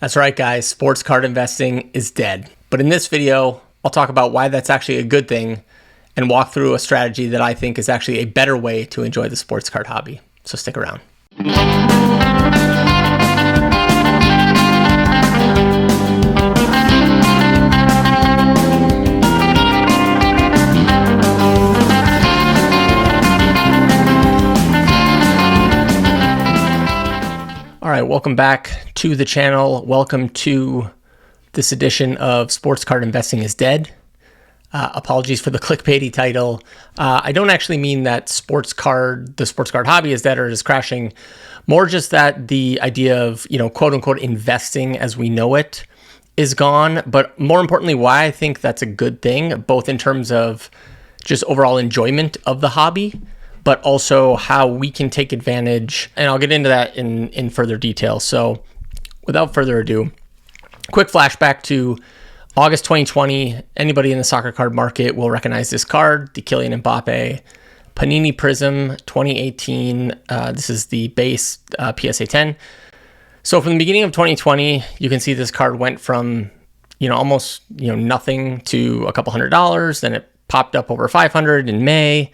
That's right, guys. Sports card investing is dead. But in this video, I'll talk about why that's actually a good thing and walk through a strategy that I think is actually a better way to enjoy the sports card hobby. So stick around. All right, welcome back to the channel. Welcome to this edition of Sports Card Investing is Dead. Apologies for the clickbaity title. I don't actually mean that the sports card hobby is dead or is crashing. More just that the idea of, quote unquote, investing as we know it is gone. But more importantly, why I think that's a good thing, both in terms of just overall enjoyment of the hobby, but also how we can take advantage. And I'll get into that in further detail. So without further ado, quick flashback to August 2020. Anybody in the soccer card market will recognize this card, the Kylian Mbappe Panini Prism 2018. This is the base PSA 10. So from the beginning of 2020, you can see this card went from, almost, nothing to a couple $100. Then it popped up over 500 in May,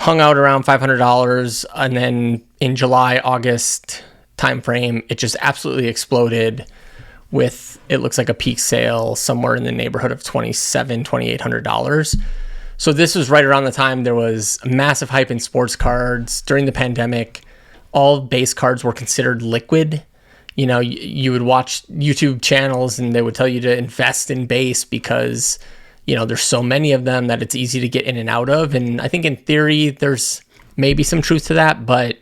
hung out around $500. And then in July, August timeframe, it just absolutely exploded with, it looks like a peak sale somewhere in the neighborhood of $2,800. So this was right around the time there was a massive hype in sports cards. During the pandemic, all base cards were considered liquid. You would watch YouTube channels and they would tell you to invest in base because, there's so many of them that it's easy to get in and out of. And I think in theory, there's maybe some truth to that, but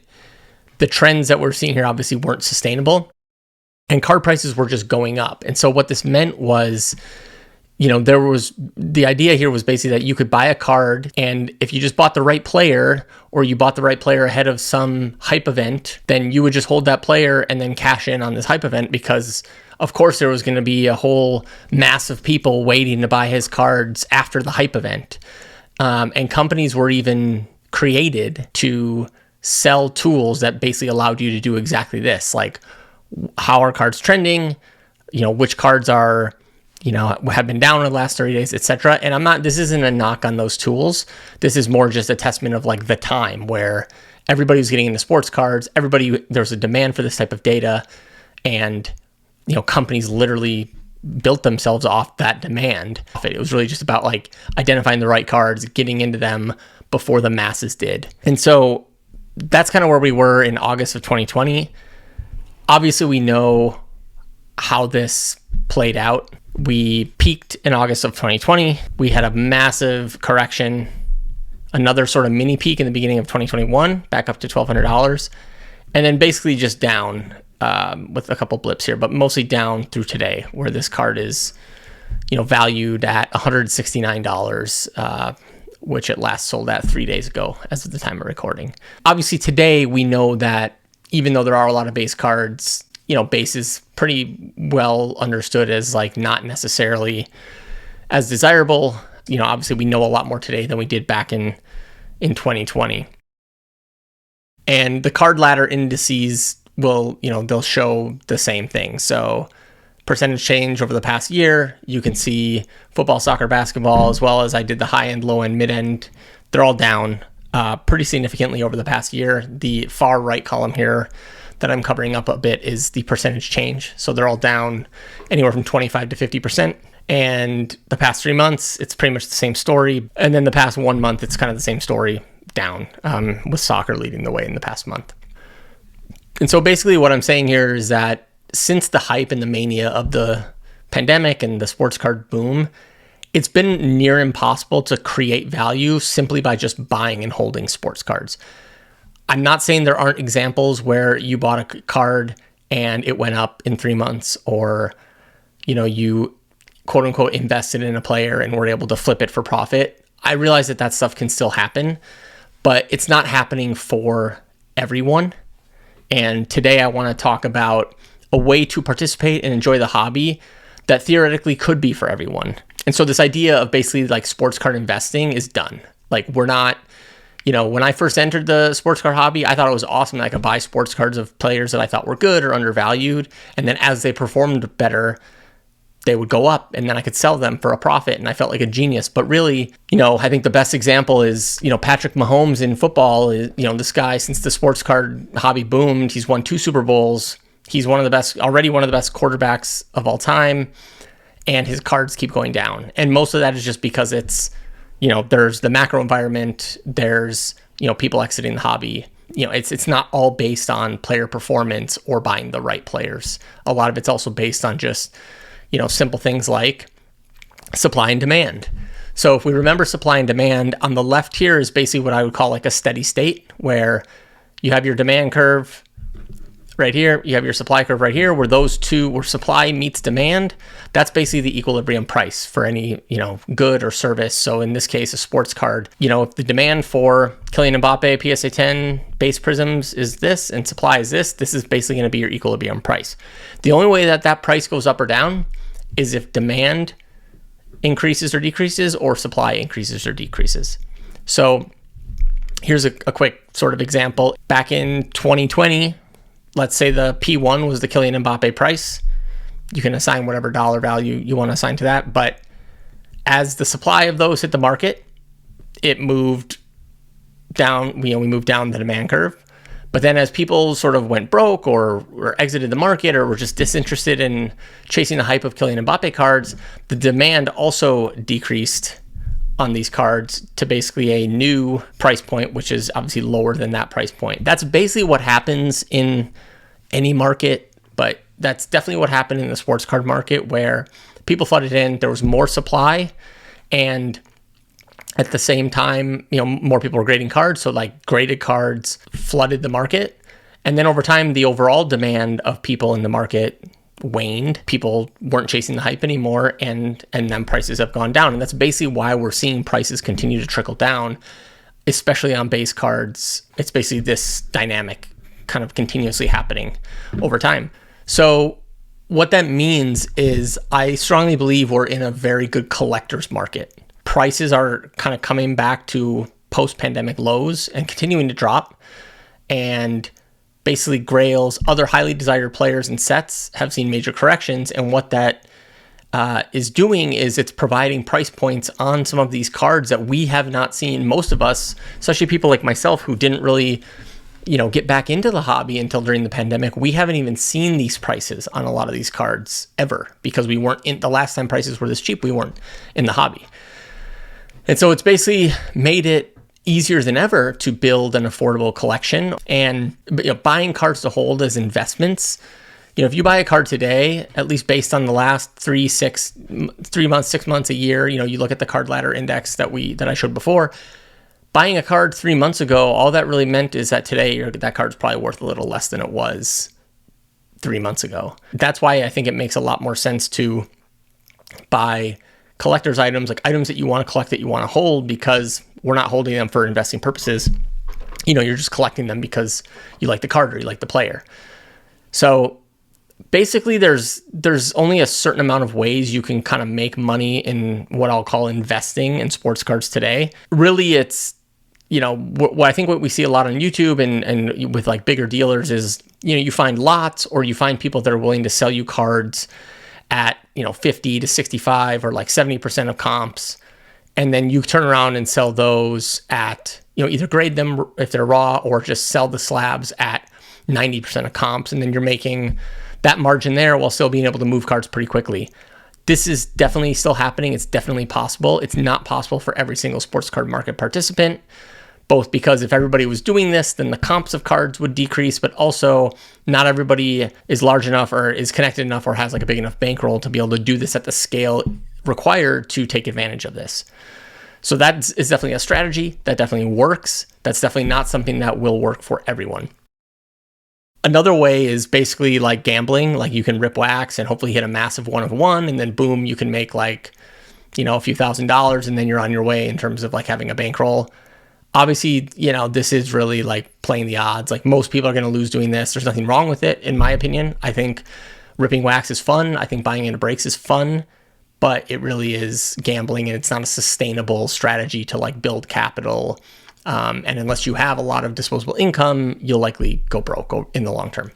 the trends that we're seeing here obviously weren't sustainable. And card prices were just going up. And so what this meant was, the idea here was basically that you could buy a card, and if you just bought the right player, or you bought the right player ahead of some hype event, then you would just hold that player and then cash in on this hype event because, of course, there was going to be a whole mass of people waiting to buy his cards after the hype event. And companies were even created to sell tools that basically allowed you to do exactly this, like how are cards trending, which cards are, have been down in the last 30 days, etc. And this isn't a knock on those tools. This is more just a testament of like the time where everybody was getting into sports cards. There's a demand for this type of data, and, companies literally built themselves off that demand. It was really just about like identifying the right cards, getting into them before the masses did. And so that's kind of where we were in August of 2020. Obviously, we know how this played out. We peaked in August of 2020. We had a massive correction, another sort of mini peak in the beginning of 2021, back up to $1,200, and then basically just down with a couple blips here, but mostly down through today, where this card is, valued at $169, which it last sold at 3 days ago as of the time of recording. Obviously, today we know that even though there are a lot of base cards, base is pretty well understood as like not necessarily as desirable. Obviously we know a lot more today than we did back in 2020. And the card ladder indices will, they'll show the same thing. So percentage change over the past year, you can see football, soccer, basketball, as well as I did the high end, low end, mid end. They're all down pretty significantly over the past year. The far right column here that I'm covering up a bit is the percentage change. So they're all down anywhere from 25 to 50%. And the past 3 months, it's pretty much the same story. And then the past 1 month, it's kind of the same story down, with soccer leading the way in the past month. And so basically what I'm saying here is that since the hype and the mania of the pandemic and the sports card boom, it's been near impossible to create value simply by just buying and holding sports cards. I'm not saying there aren't examples where you bought a card and it went up in 3 months, or, you quote unquote invested in a player and were able to flip it for profit. I realize that stuff can still happen, but it's not happening for everyone. And today I want to talk about a way to participate and enjoy the hobby that theoretically could be for everyone. And so this idea of basically like sports card investing is done. Like we're not, When I first entered the sports card hobby, I thought it was awesome that I could buy sports cards of players that I thought were good or undervalued. And then as they performed better, they would go up and then I could sell them for a profit. And I felt like a genius. But really, I think the best example is, Patrick Mahomes in football. This guy, since the sports card hobby boomed, he's won 2 Super Bowls. He's already one of the best quarterbacks of all time. And his cards keep going down. And most of that is just because it's, there's the macro environment, there's, people exiting the hobby. It's not all based on player performance or buying the right players. A lot of it's also based on just, simple things like supply and demand. So if we remember supply and demand, on the left here is basically what I would call like a steady state, where you have your demand curve right here, you have your supply curve right here, where supply meets demand. That's basically the equilibrium price for any, good or service. So in this case, a sports card, if the demand for Kylian Mbappe PSA 10 base prisms is this and supply is this is basically going to be your equilibrium price. The only way that price goes up or down is if demand increases or decreases or supply increases or decreases. So here's a quick sort of example. Back in 2020, let's say the P1 was the Kylian Mbappe price. You can assign whatever dollar value you want to assign to that. But as the supply of those hit the market, it moved down. We moved down the demand curve. But then as people sort of went broke or exited the market or were just disinterested in chasing the hype of Kylian Mbappe cards, the demand also decreased on these cards to basically a new price point, which is obviously lower than that price point. That's basically what happens in any market, but that's definitely what happened in the sports card market, where people flooded in, there was more supply, and at the same time, more people were grading cards. So like graded cards flooded the market. And then over time, the overall demand of people in the market waned. People weren't chasing the hype anymore, and then prices have gone down. And that's basically why we're seeing prices continue to trickle down, especially on base cards. It's basically this dynamic kind of continuously happening over time. So what that means is I strongly believe we're in a very good collector's market. Prices are kind of coming back to post-pandemic lows and continuing to drop. And basically Grails, other highly desired players and sets have seen major corrections. And what that is doing is it's providing price points on some of these cards that we have not seen. Most of us, especially people like myself who didn't really, get back into the hobby until during the pandemic, we haven't even seen these prices on a lot of these cards ever, because we weren't in the last time prices were this cheap, we weren't in the hobby. And so it's basically made it easier than ever to build an affordable collection. And buying cards to hold as investments, if you buy a card today, at least based on the last 3 months, 6 months, a year, you look at the card ladder index that I showed before, buying a card 3 months ago, all that really meant is that today that card's probably worth a little less than it was 3 months ago. That's why I think it makes a lot more sense to buy collector's items, like items that you want to collect, that you want to hold, because we're not holding them for investing purposes. You're just collecting them because you like the card or you like the player. So basically there's only a certain amount of ways you can kind of make money in what I'll call investing in sports cards today. Really, it's, what I think what we see a lot on YouTube and with like bigger dealers is, you find lots, or you find people that are willing to sell you cards at 50 to 65 or like 70% of comps, and then you turn around and sell those at either grade them if they're raw, or just sell the slabs at 90% of comps, and then you're making that margin there while still being able to move cards pretty quickly. This is definitely still happening. It's definitely possible. It's not possible for every single sports card market participant, both because if everybody was doing this, then the comps of cards would decrease, but also not everybody is large enough or is connected enough or has like a big enough bankroll to be able to do this at the scale required to take advantage of this. So that is definitely a strategy that definitely works. That's definitely not something that will work for everyone. Another way is basically like gambling. Like you can rip wax and hopefully hit a massive 1 of 1, and then boom, you can make like, a few $1,000s, and then you're on your way in terms of like having a bankroll. Obviously, this is really like playing the odds. Like most people are going to lose doing this. There's nothing wrong with it, in my opinion. I think ripping wax is fun. I think buying into breaks is fun, but it really is gambling, and it's not a sustainable strategy to like build capital And unless you have a lot of disposable income, you'll likely go broke in the long term.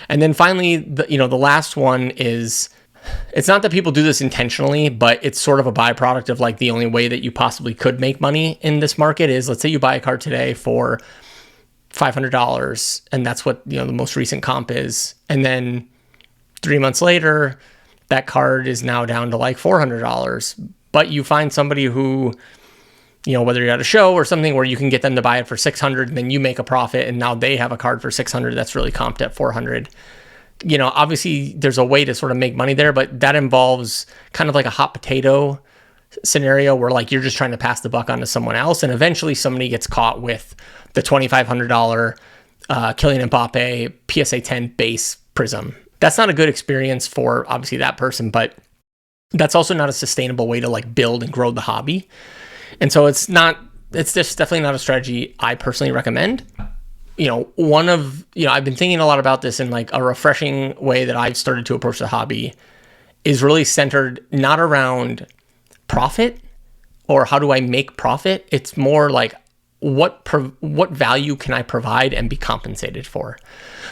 And then finally, the last one is, it's not that people do this intentionally, but it's sort of a byproduct of like the only way that you possibly could make money in this market is, let's say you buy a card today for $500, and that's what, the most recent comp is. And then 3 months later, that card is now down to like $400. But you find somebody who, whether you're at a show or something where you can get them to buy it for $600, and then you make a profit, and now they have a card for $600 that's really comped at $400. Obviously there's a way to sort of make money there, but that involves kind of like a hot potato scenario where like you're just trying to pass the buck on to someone else, and eventually somebody gets caught with the $2,500 Kylian Mbappe PSA 10 base Prism. That's not a good experience for obviously that person, but that's also not a sustainable way to like build and grow the hobby. And so it's just definitely not a strategy I personally recommend. I've been thinking a lot about this, in like a refreshing way that I've started to approach the hobby is really centered not around profit or how do I make profit. It's more like what value can I provide and be compensated for?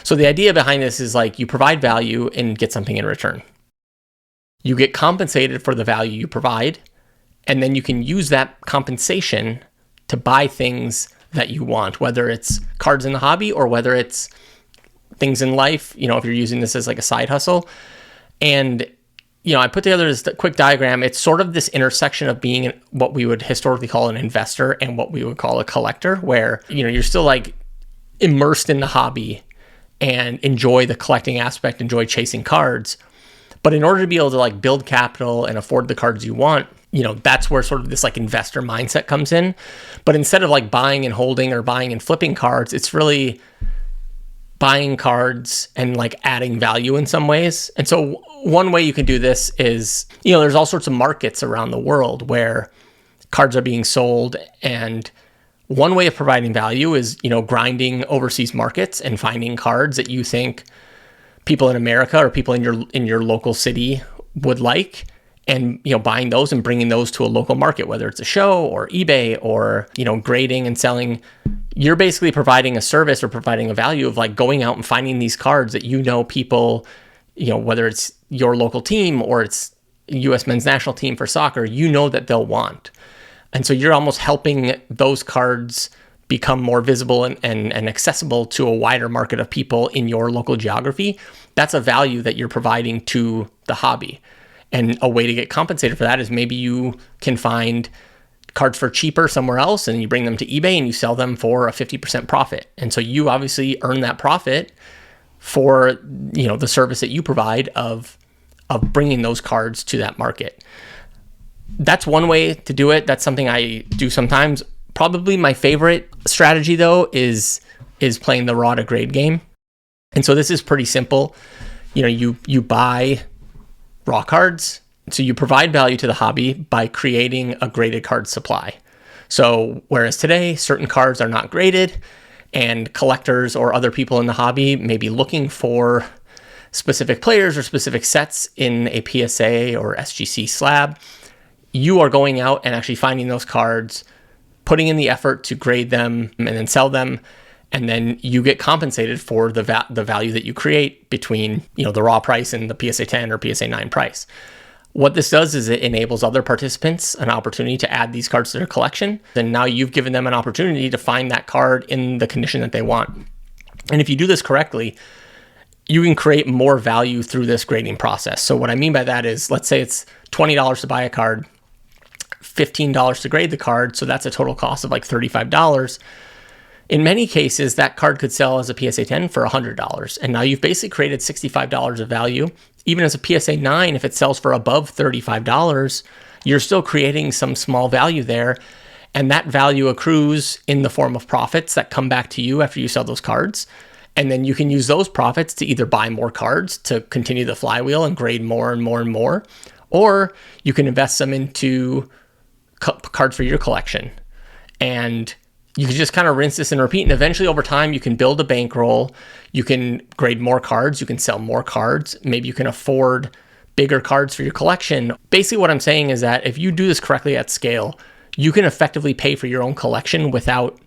So the idea behind this is like you provide value and get something in return. You get compensated for the value you provide, and then you can use that compensation to buy things that you want, whether it's cards in the hobby or whether it's things in life, if you're using this as like a side hustle. And, I put together this quick diagram. It's sort of this intersection of being what we would historically call an investor and what we would call a collector, where, you're still like immersed in the hobby and enjoy the collecting aspect, enjoy chasing cards. But in order to be able to like build capital and afford the cards you want, that's where sort of this like investor mindset comes in. But instead of like buying and holding or buying and flipping cards, it's really buying cards and like adding value in some ways. And so one way you can do this is, there's all sorts of markets around the world where cards are being sold. And one way of providing value is, grinding overseas markets and finding cards that you think people in America or people in your local city would like, and buying those and bringing those to a local market, whether it's a show or eBay or grading and selling. You're basically providing a service or providing a value of like going out and finding these cards that people, whether it's your local team or it's U.S. men's national team for soccer, that they'll want. And so you're almost helping those cards become more visible and accessible to a wider market of people in your local geography. That's a value that you're providing to the hobby. And a way to get compensated for that is maybe you can find cards for cheaper somewhere else and you bring them to eBay and you sell them for a 50% profit. And so you obviously earn that profit for, the service that you provide of bringing those cards to that market. That's one way to do it. That's something I do sometimes. Probably my favorite strategy though is playing the raw to grade game. And so this is pretty simple. You buy raw cards. So you provide value to the hobby by creating a graded card supply. So whereas today certain cards are not graded and collectors or other people in the hobby may be looking for specific players or specific sets in a PSA or SGC slab, you are going out and actually finding those cards, putting in the effort to grade them and then sell them. And then you get compensated for the value that you create between, the raw price and the PSA 10 or PSA 9 price. What this does is it enables other participants an opportunity to add these cards to their collection. And now you've given them an opportunity to find that card in the condition that they want. And if you do this correctly, you can create more value through this grading process. So what I mean by that is, let's say it's $20 to buy a card, $15 to grade the card. So that's a total cost of like $35. In many cases, that card could sell as a PSA 10 for $100. And now you've basically created $65 of value. Even as a PSA 9, if it sells for above $35, you're still creating some small value there. And that value accrues in the form of profits that come back to you after you sell those cards. And then you can use those profits to either buy more cards to continue the flywheel and grade more and more and more, or you can invest them into cards for your collection. And you can just kind of rinse this and repeat. And eventually over time, you can build a bankroll. You can grade more cards. You can sell more cards. Maybe you can afford bigger cards for your collection. Basically what I'm saying is that if you do this correctly at scale, you can effectively pay for your own collection without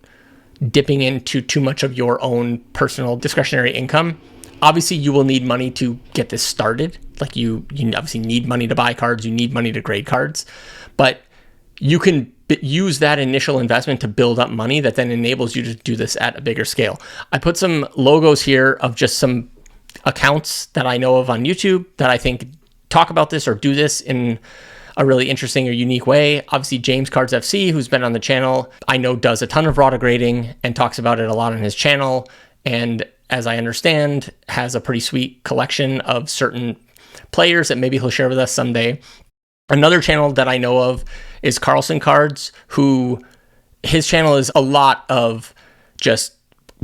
dipping into too much of your own personal discretionary income. Obviously, you will need money to get this started. Like you obviously need money to buy cards, you need money to grade cards, but you can use that initial investment to build up money that then enables you to do this at a bigger scale. I put some logos here of just some accounts that I know of on YouTube that I think talk about this or do this in a really interesting or unique way. Obviously, James Cards FC, who's been on the channel, I know does a ton of ROTA grading and talks about it a lot on his channel. And as I understand, has a pretty sweet collection of certain players that maybe he'll share with us someday. Another channel that I know of is Carlson Cards, who his channel is a lot of just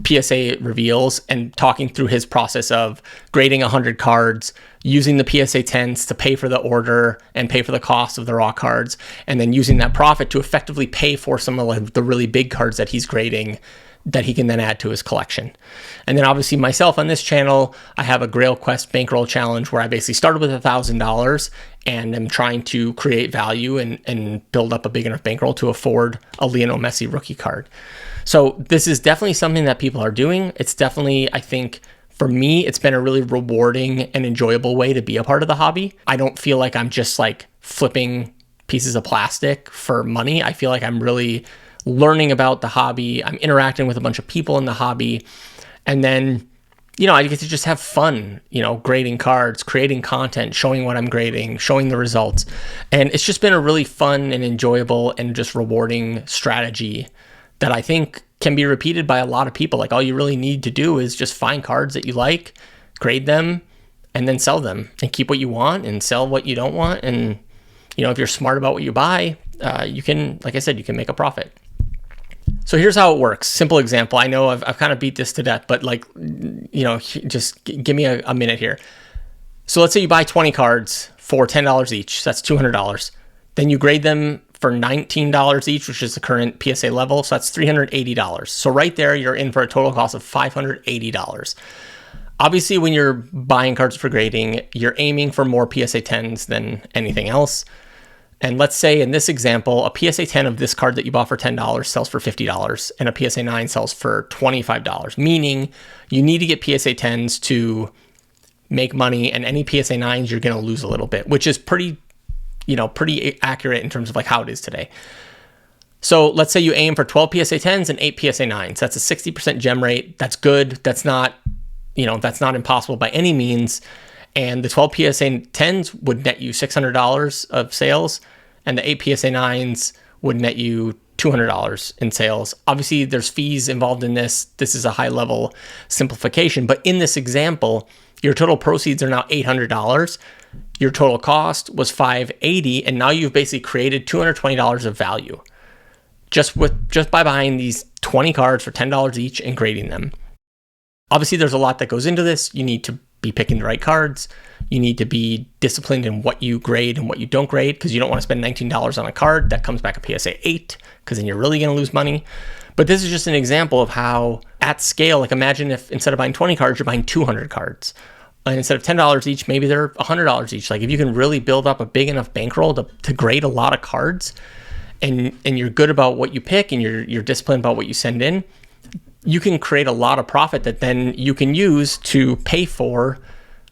PSA reveals and talking through his process of grading 100 cards, using the PSA 10s to pay for the order and pay for the cost of the raw cards, and then using that profit to effectively pay for some of the really big cards that he's grading that he can then add to his collection. And then obviously myself on this channel, I have a Grail Quest bankroll challenge where I basically started with $1,000 and am trying to create value and build up a big enough bankroll to afford a Lionel Messi rookie card. So this is definitely something that people are doing. It's definitely, I think, for me, it's been a really rewarding and enjoyable way to be a part of the hobby. I don't feel like I'm just like flipping pieces of plastic for money. I feel like I'm really learning about the hobby. I'm interacting with a bunch of people in the hobby. And then, I get to just have fun, grading cards, creating content, showing what I'm grading, showing the results. And it's just been a really fun and enjoyable and just rewarding strategy that I think can be repeated by a lot of people. Like all you really need to do is just find cards that you like, grade them, and then sell them and keep what you want and sell what you don't want. And, if you're smart about what you buy, you can, like I said, you can make a profit. So here's how it works. Simple example. I know I've kind of beat this to death, but just give me a minute here. So let's say you buy 20 cards for $10 each. So that's $200. Then you grade them for $19 each, which is the current PSA level. So that's $380. So right there, you're in for a total cost of $580. Obviously, when you're buying cards for grading, you're aiming for more PSA 10s than anything else. And let's say in this example, a PSA 10 of this card that you bought for $10 sells for $50 and a PSA 9 sells for $25, meaning you need to get PSA 10s to make money, and any PSA 9s you're going to lose a little bit, which is pretty accurate in terms of like how it is today. So let's say you aim for 12 PSA 10s and 8 PSA 9s. That's a 60% gem rate. That's good. That's not impossible by any means. And the 12 PSA 10s would net you $600 of sales, and the 8 PSA 9s would net you $200 in sales. Obviously, there's fees involved in this. This is a high-level simplification, but in this example, your total proceeds are now $800. Your total cost was $580, and now you've basically created $220 of value just by buying these 20 cards for $10 each and grading them. Obviously, there's a lot that goes into this. You need to be picking the right cards. You need to be disciplined in what you grade and what you don't grade, because you don't want to spend $19 on a card that comes back a PSA 8, because then you're really going to lose money. But this is just an example of how at scale, like imagine if instead of buying 20 cards, you're buying 200 cards. And instead of $10 each, maybe they're $100 each. Like if you can really build up a big enough bankroll to grade a lot of cards, and you're good about what you pick and you're disciplined about what you send in, you can create a lot of profit that then you can use to pay for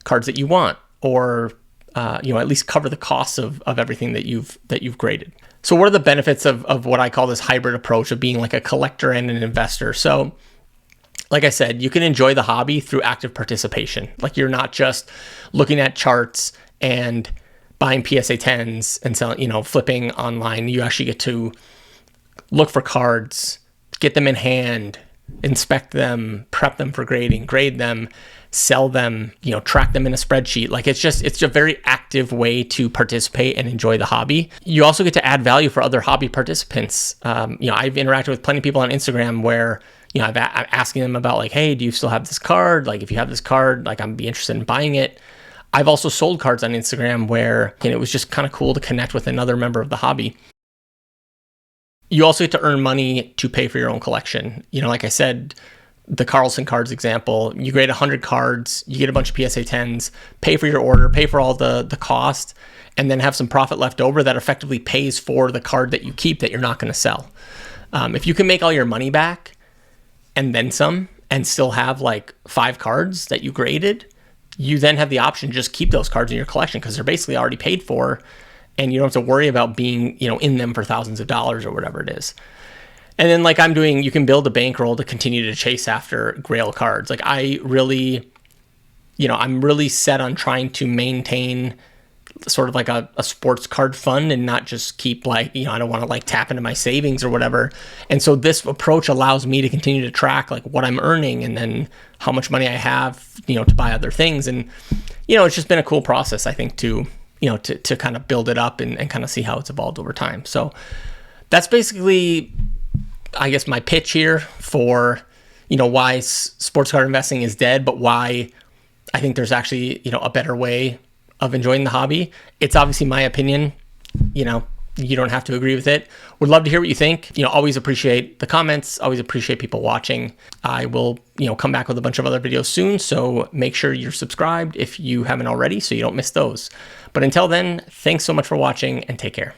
cards that you want, or at least cover the costs of everything that you've graded. So what are the benefits of what I call this hybrid approach of being like a collector and an investor? So like I said, you can enjoy the hobby through active participation. Like you're not just looking at charts and buying PSA 10s and selling, flipping online. You actually get to look for cards, get them in hand, inspect them, prep them for grading, grade them, sell them, track them in a spreadsheet. Like it's a very active way to participate and enjoy the hobby. You also get to add value for other hobby participants. I've interacted with plenty of people on Instagram where, I'm asking them about like, hey, do you still have this card? Like if you have this card, like I'm be interested in buying it. I've also sold cards on Instagram where it was just kind of cool to connect with another member of the hobby. You also get to earn money to pay for your own collection. Like I said, the Carlson cards example, you grade 100 cards, you get a bunch of PSA 10s, pay for your order, pay for all the cost, and then have some profit left over that effectively pays for the card that you keep that you're not going to sell. If you can make all your money back and then some, and still have like 5 cards that you graded, you then have the option to just keep those cards in your collection because they're basically already paid for, and you don't have to worry about being, in them for thousands of dollars or whatever it is. And then like I'm doing, you can build a bankroll to continue to chase after Grail cards. Like I really, I'm really set on trying to maintain sort of like a sports card fund and not just keep like, I don't want to like tap into my savings or whatever. And so this approach allows me to continue to track like what I'm earning and then how much money I have, to buy other things. And, it's just been a cool process, I think, to kind of build it up and kind of see how it's evolved over time. So that's basically, I guess, my pitch here for, why sports card investing is dead, but why I think there's actually, a better way of enjoying the hobby. It's obviously my opinion, you don't have to agree with it. Would love to hear what you think. Always appreciate the comments, always appreciate people watching. I will, come back with a bunch of other videos soon. So make sure you're subscribed if you haven't already so you don't miss those. But until then, thanks so much for watching and take care.